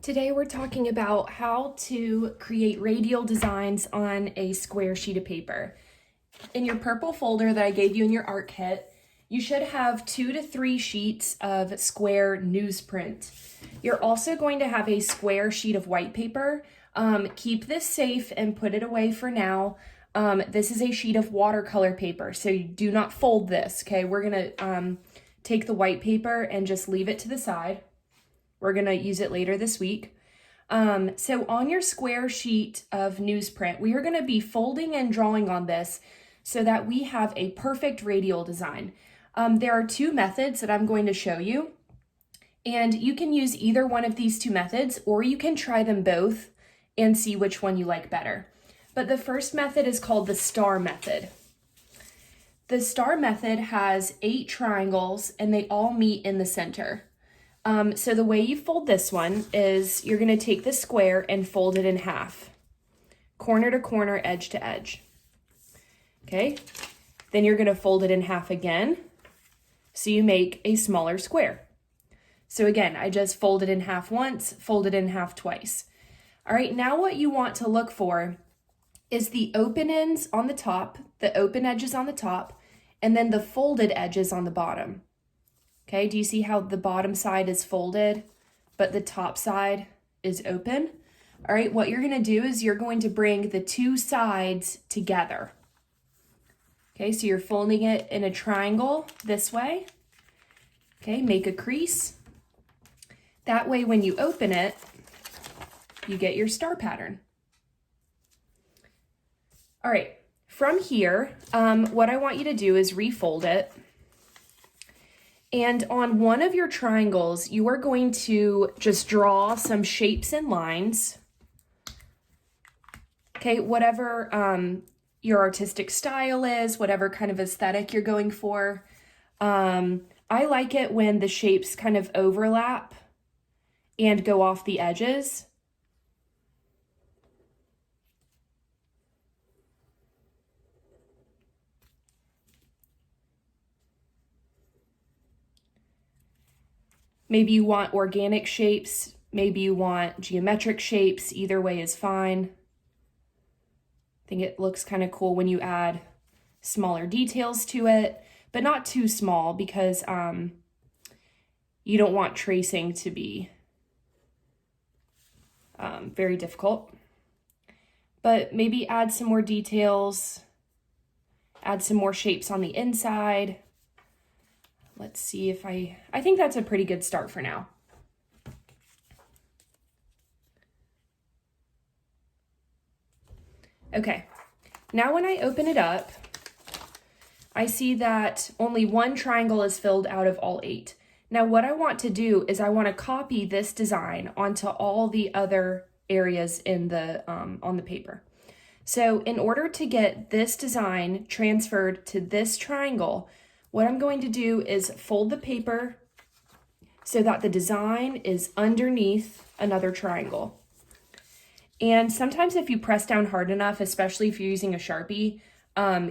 Today we're talking about how to create radial designs on a square sheet of paper. In your purple folder that I gave you in your art kit, you should have 2 to 3 sheets of square newsprint. You're also going to have a square sheet of white paper. Keep this safe and put it away for now. This is a sheet of watercolor paper, so you do not fold this, okay? We're gonna take the white paper and just leave it to the side. We're gonna use it later this week. So on your square sheet of newsprint, we are gonna be folding and drawing on this so that we have a perfect radial design. There are 2 methods that I'm going to show you, and you can use either one of these 2 methods, or you can try them both and see which one you like better. But the first method is called the star method. The star method has 8 triangles and they all meet in the center. So the way you fold this one is you're going to take the square and fold it in half, corner to corner, edge to edge. Okay, then you're going to fold it in half again, so you make a smaller square. So again, I just folded in half once, folded in half twice. All right, now what you want to look for is the open ends on the top, the open edges on the top, and then the folded edges on the bottom. Okay, do you see how the bottom side is folded, but the top side is open? All right, what you're gonna do is you're going to bring the 2 sides together. Okay, so you're folding it in a triangle this way. Okay, make a crease. That way when you open it, you get your star pattern. All right, from here, what I want you to do is refold it. And on one of your triangles, you are going to just draw some shapes and lines. Okay, whatever your artistic style is, whatever kind of aesthetic you're going for. I like it when the shapes kind of overlap and go off the edges. Maybe you want organic shapes, maybe you want geometric shapes, either way is fine. I think it looks kind of cool when you add smaller details to it, but not too small because you don't want tracing to be very difficult. But maybe add some more details, add some more shapes on the inside. Let's see if I think that's a pretty good start for now. Okay, now when I open it up, I see that only 1 triangle is filled out of all 8. Now what I want to do is I want to copy this design onto all the other areas in the on the paper. So in order to get this design transferred to this triangle, what I'm going to do is fold the paper so that the design is underneath another triangle. And sometimes if you press down hard enough, especially if you're using a Sharpie,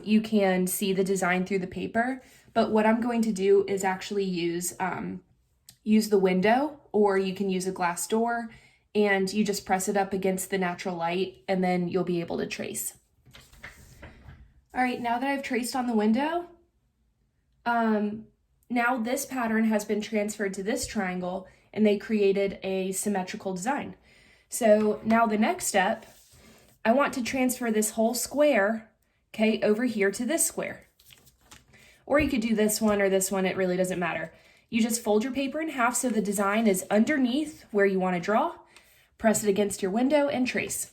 you can see the design through the paper. But what I'm going to do is actually use the window, or you can use a glass door, and you just press it up against the natural light, and then you'll be able to trace. All right, now that I've traced on the window, now this pattern has been transferred to this triangle and they created a symmetrical design. So now the next step, I want to transfer this whole square, okay, over here to this square. Or you could do this one or this one, it really doesn't matter. You just fold your paper in half so the design is underneath where you want to draw, press it against your window and trace.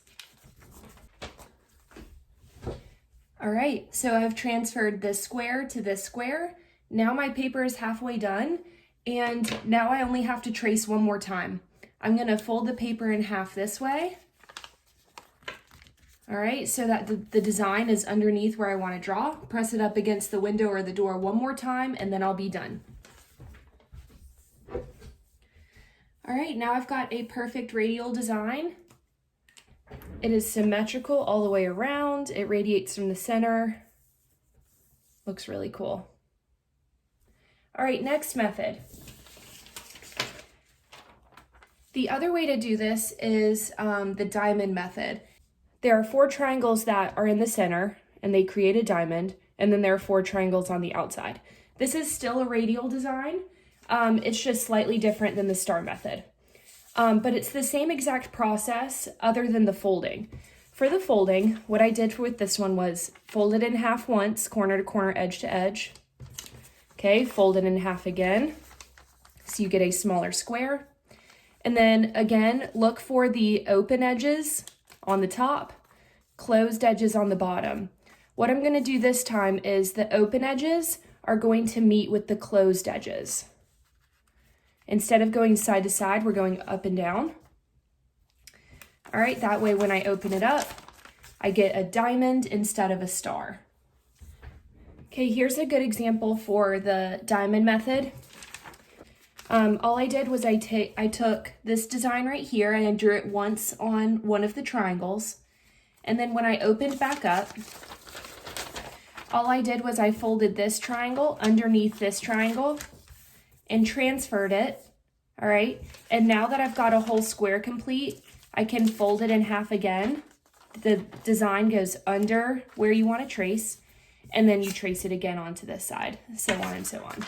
All right, so I've transferred this square to this square. Now my paper is halfway done, and now I only have to trace one more time. I'm gonna fold the paper in half this way. All right, so that the design is underneath where I wanna draw. Press it up against the window or the door one more time, and then I'll be done. All right, now I've got a perfect radial design. It is symmetrical all the way around. It radiates from the center. Looks really cool. All right, next method. The other way to do this is the diamond method. There are 4 triangles that are in the center and they create a diamond, and then there are 4 triangles on the outside. This is still a radial design. It's just slightly different than the star method. But it's the same exact process other than the folding. For the folding, what I did with this one was fold it in half once, corner to corner, edge to edge. Okay, fold it in half again, so you get a smaller square. And then again, look for the open edges on the top, closed edges on the bottom. What I'm gonna do this time is the open edges are going to meet with the closed edges. Instead of going side to side, we're going up and down. All right, that way when I open it up, I get a diamond instead of a star. Okay, here's a good example for the diamond method. All I did was I took this design right here and I drew it once on one of the triangles. And then when I opened back up, all I did was I folded this triangle underneath this triangle and transferred it. All right, and now that I've got a whole square complete, I can fold it in half again. The design goes under where you want to trace, and then you trace it again onto this side, so on and so on.